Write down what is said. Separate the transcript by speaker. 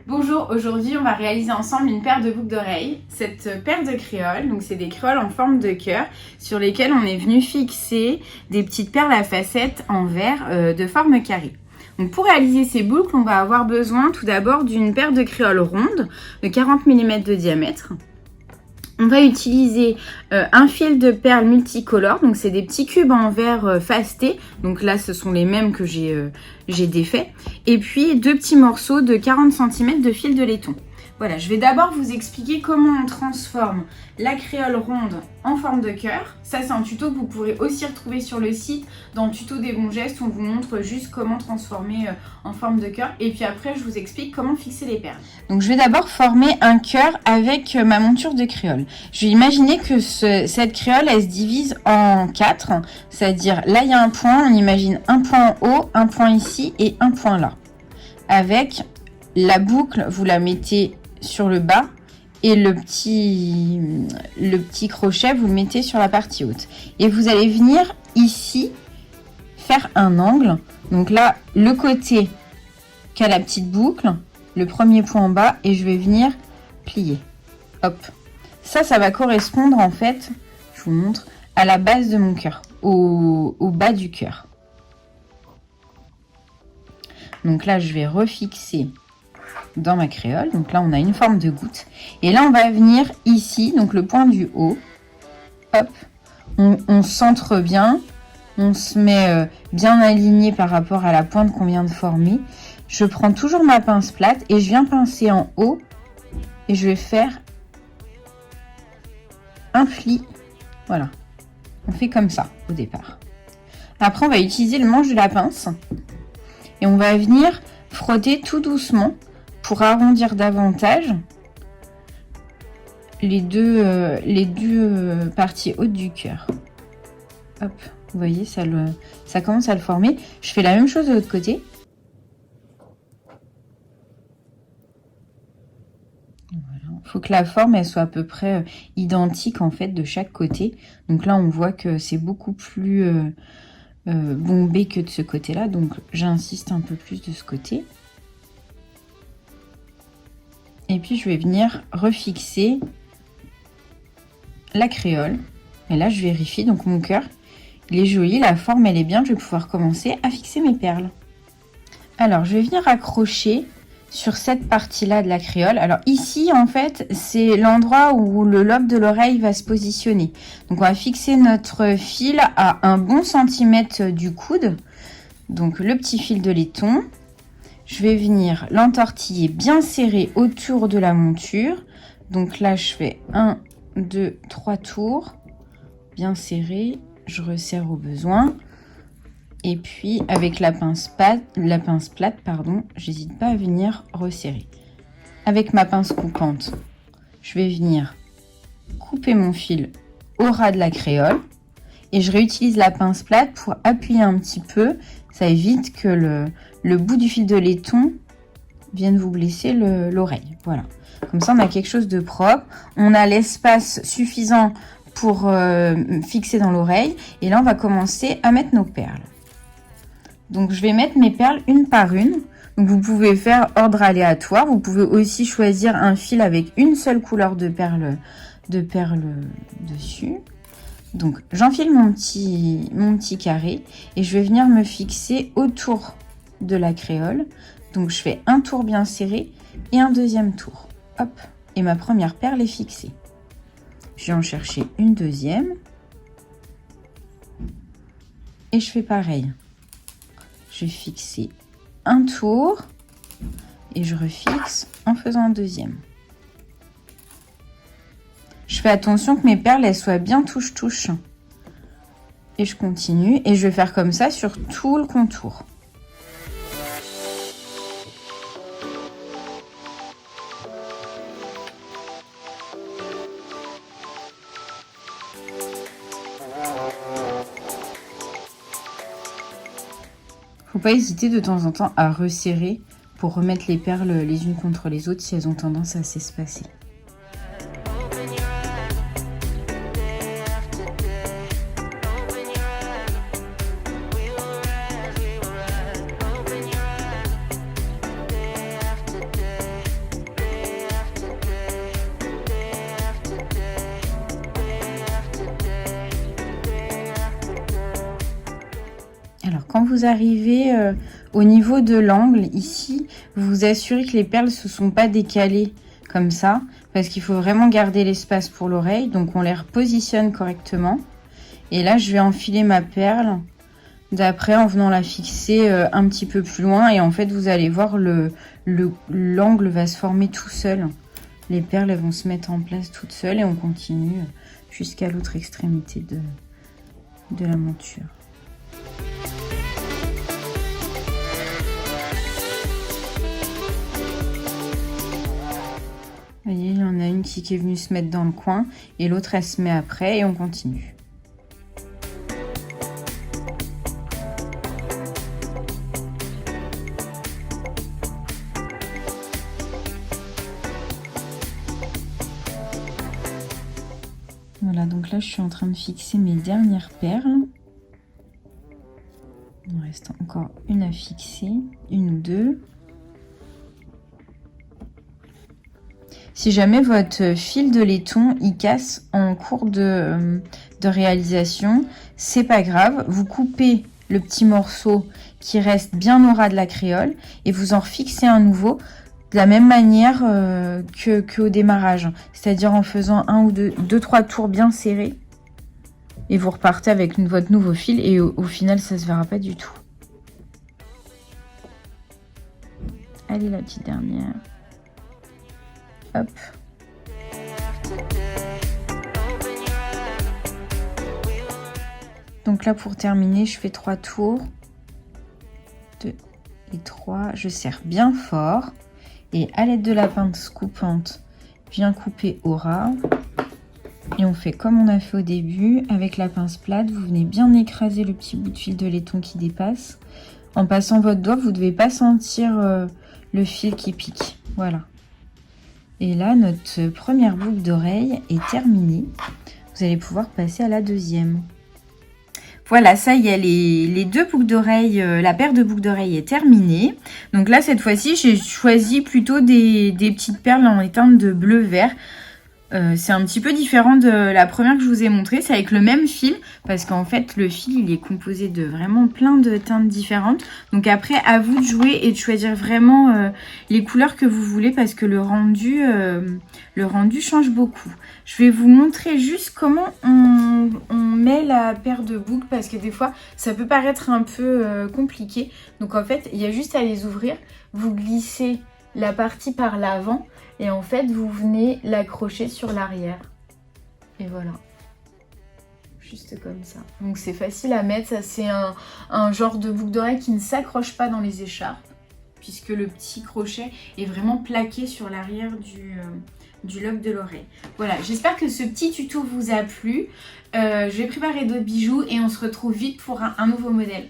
Speaker 1: Bonjour, aujourd'hui on va réaliser ensemble une paire de boucles d'oreilles. Cette paire de créoles, donc c'est des créoles en forme de cœur sur lesquelles on est venu fixer des petites perles à facettes en verre de forme carrée. Donc pour réaliser ces boucles, on va avoir besoin tout d'abord d'une paire de créoles rondes de 40 mm de diamètre. On va utiliser un fil de perles multicolores, donc c'est des petits cubes en verre fasté, donc là ce sont les mêmes que j'ai défaits, et puis deux petits morceaux de 40 cm de fil de laiton. Voilà, je vais d'abord vous expliquer comment on transforme la créole ronde en forme de cœur. Ça c'est un tuto que vous pourrez aussi retrouver sur le site dans le tuto des bons gestes où on vous montre juste comment transformer en forme de cœur. Et puis après je vous explique comment fixer les perles. Donc je vais d'abord former un cœur avec ma monture de créole. Je vais imaginer que cette créole elle se divise en 4. C'est-à-dire là il y a un point, on imagine un point en haut, un point ici et un point là. Avec la boucle, vous la mettez sur le bas et le petit crochet, vous le mettez sur la partie haute. Et vous allez venir ici faire un angle. Donc là, le côté qu'a la petite boucle, le premier point en bas, et je vais venir plier. Hop. Ça va correspondre en fait, je vous montre, à la base de mon cœur, au bas du cœur. Donc là, je vais refixer dans ma créole. Donc là, on a une forme de goutte. Et là, on va venir ici, donc le point du haut. Hop, on centre bien. On se met bien aligné par rapport à la pointe qu'on vient de former. Je prends toujours ma pince plate et je viens pincer en haut. Et je vais faire un pli. Voilà. On fait comme ça au départ. Après, on va utiliser le manche de la pince. Et on va venir frotter tout doucement pour arrondir davantage les deux parties hautes du cœur. Hop, vous voyez, ça commence à le former. Je fais la même chose de l'autre côté. Voilà. Il faut que la forme elle soit à peu près identique en fait de chaque côté. Donc là, on voit que c'est beaucoup plus bombé que de ce côté-là. Donc j'insiste un peu plus de ce côté. Et puis je vais venir refixer la créole. Et là je vérifie, donc mon cœur il est joli, la forme elle est bien, je vais pouvoir commencer à fixer mes perles. Alors je vais venir accrocher sur cette partie là de la créole. Alors ici en fait c'est l'endroit où le lobe de l'oreille va se positionner. Donc on va fixer notre fil à un bon centimètre du coude. Donc le petit fil de laiton. Je vais venir l'entortiller bien serré autour de la monture. Donc là, je fais 1, 2, 3 tours. Bien serré. Je resserre au besoin. Et puis, avec la pince plate, j'hésite pas à venir resserrer. Avec ma pince coupante, je vais venir couper mon fil au ras de la créole. Et je réutilise la pince plate pour appuyer un petit peu. Ça évite que le bout du fil de laiton vienne vous blesser l'oreille. Voilà. Comme ça, on a quelque chose de propre. On a l'espace suffisant pour fixer dans l'oreille. Et là, on va commencer à mettre nos perles. Donc, je vais mettre mes perles une par une. Donc, vous pouvez faire ordre aléatoire. Vous pouvez aussi choisir un fil avec une seule couleur de perles dessus. Donc, j'enfile mon petit carré et je vais venir me fixer autour de la créole. Donc, je fais un tour bien serré et un deuxième tour. Hop, et ma première perle est fixée. Je vais en chercher une deuxième. Et je fais pareil. Je vais fixer un tour et je refixe en faisant un deuxième. Je fais attention que mes perles elles soient bien touche-touche. Et je continue et je vais faire comme ça sur tout le contour. Faut pas hésiter de temps en temps à resserrer pour remettre les perles les unes contre les autres si elles ont tendance à s'espacer. Alors quand vous arrivez au niveau de l'angle, ici, vous vous assurez que les perles ne se sont pas décalées comme ça, parce qu'il faut vraiment garder l'espace pour l'oreille, donc on les repositionne correctement. Et là, je vais enfiler ma perle d'après en venant la fixer un petit peu plus loin, et en fait, vous allez voir, l'angle va se former tout seul. Les perles elles vont se mettre en place toutes seules et on continue jusqu'à l'autre extrémité de la monture. Vous voyez, il y en a une qui est venue se mettre dans le coin et l'autre elle se met après et on continue. Voilà, donc là je suis en train de fixer mes dernières perles. Il me reste encore une à fixer, une ou deux. Si jamais votre fil de laiton il casse en cours de réalisation, c'est pas grave. Vous coupez le petit morceau qui reste bien au ras de la créole et vous en refixez un nouveau de la même manière qu'au démarrage. C'est-à-dire en faisant un ou deux, trois tours bien serrés. Et vous repartez avec votre nouveau fil et au final ça se verra pas du tout. Allez, la petite dernière. Hop. Donc là pour terminer, je fais 3 tours. 2 et 3. Je serre bien fort. Et à l'aide de la pince coupante, je viens couper au ras. Et on fait comme on a fait au début. Avec la pince plate, vous venez bien écraser le petit bout de fil de laiton qui dépasse. En passant votre doigt, vous ne devez pas sentir le fil qui pique. Voilà. Et là, notre première boucle d'oreille est terminée. Vous allez pouvoir passer à la deuxième. Voilà, ça y est, les deux boucles d'oreilles, la paire de boucles d'oreilles est terminée. Donc là, cette fois-ci, j'ai choisi plutôt des petites perles en teinte de bleu-vert. C'est un petit peu différent de la première que je vous ai montrée. C'est avec le même fil, parce qu'en fait, le fil, il est composé de vraiment plein de teintes différentes. Donc après, à vous de jouer et de choisir vraiment les couleurs que vous voulez, parce que le rendu change beaucoup. Je vais vous montrer juste comment on met la paire de boucles, parce que des fois, ça peut paraître un peu compliqué. Donc en fait, il y a juste à les ouvrir. Vous glissez la partie par l'avant. Et en fait, vous venez l'accrocher sur l'arrière. Et voilà. Juste comme ça. Donc c'est facile à mettre. Ça, c'est un genre de boucle d'oreille qui ne s'accroche pas dans les écharpes, puisque le petit crochet est vraiment plaqué sur l'arrière du lobe de l'oreille. Voilà, j'espère que ce petit tuto vous a plu. Je vais préparer d'autres bijoux et on se retrouve vite pour un nouveau modèle.